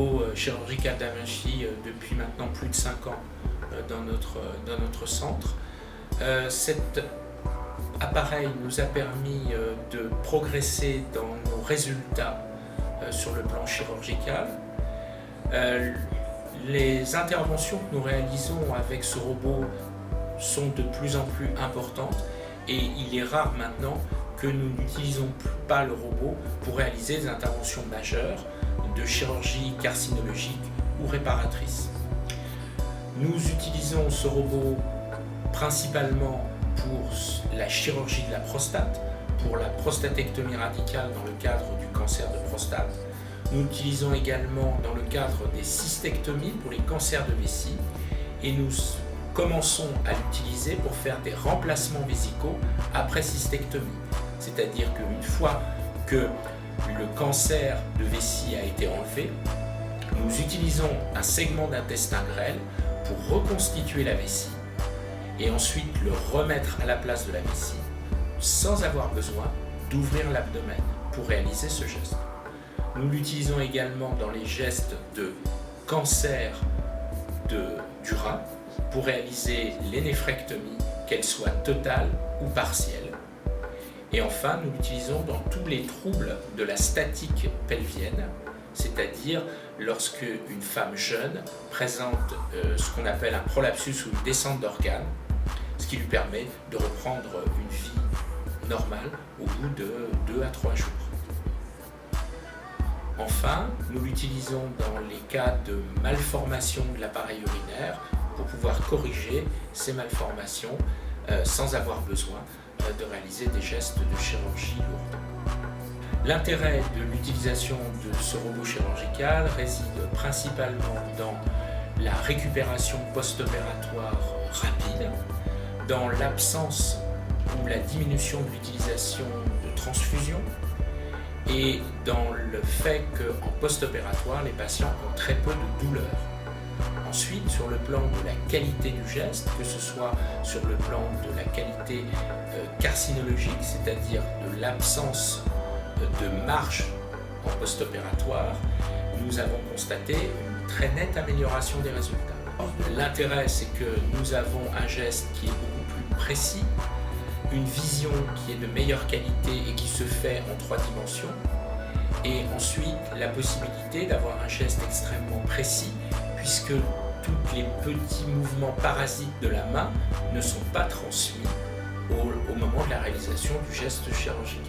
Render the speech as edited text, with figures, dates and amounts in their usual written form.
robot chirurgical Da Vinci depuis maintenant plus de 5 ans dans notre centre. Cet appareil nous a permis de progresser dans nos résultats sur le plan chirurgical. Les interventions que nous réalisons avec ce robot sont de plus en plus importantes et il est rare maintenant que nous n'utilisons pas le robot pour réaliser des interventions majeures de chirurgie carcinologique ou réparatrice. Nous utilisons ce robot principalement pour la chirurgie de la prostate, pour la prostatectomie radicale dans le cadre du cancer de prostate. Nous l'utilisons également dans le cadre des cystectomies pour les cancers de vessie et nous commençons à l'utiliser pour faire des remplacements vésicaux après cystectomie. C'est-à-dire qu'une fois que le cancer de vessie a été enlevé, nous utilisons un segment d'intestin grêle pour reconstituer la vessie et ensuite le remettre à la place de la vessie sans avoir besoin d'ouvrir l'abdomen pour réaliser ce geste. Nous l'utilisons également dans les gestes de cancer du rein pour réaliser les néphrectomies, qu'elles soient totales ou partielles. Et enfin, nous l'utilisons dans tous les troubles de la statique pelvienne, c'est-à-dire lorsque une femme jeune présente ce qu'on appelle un prolapsus ou une descente d'organes, ce qui lui permet de reprendre une vie normale au bout de 2 à 3 jours. Enfin, nous l'utilisons dans les cas de malformation de l'appareil urinaire pour pouvoir corriger ces malformations sans avoir besoin de réaliser des gestes de chirurgie lourde. L'intérêt de l'utilisation de ce robot chirurgical réside principalement dans la récupération post-opératoire rapide, dans l'absence ou la diminution de l'utilisation de transfusion et dans le fait qu'en post-opératoire, les patients ont très peu de douleur. Ensuite, sur le plan de la qualité du geste, que ce soit sur le plan de la qualité carcinologique, c'est-à-dire de l'absence de marge en post-opératoire, nous avons constaté une très nette amélioration des résultats. L'intérêt, c'est que nous avons un geste qui est beaucoup plus précis, une vision qui est de meilleure qualité et qui se fait en 3 dimensions, et ensuite la possibilité d'avoir un geste extrêmement précis puisque tous les petits mouvements parasites de la main ne sont pas transmis au moment de la réalisation du geste chirurgical.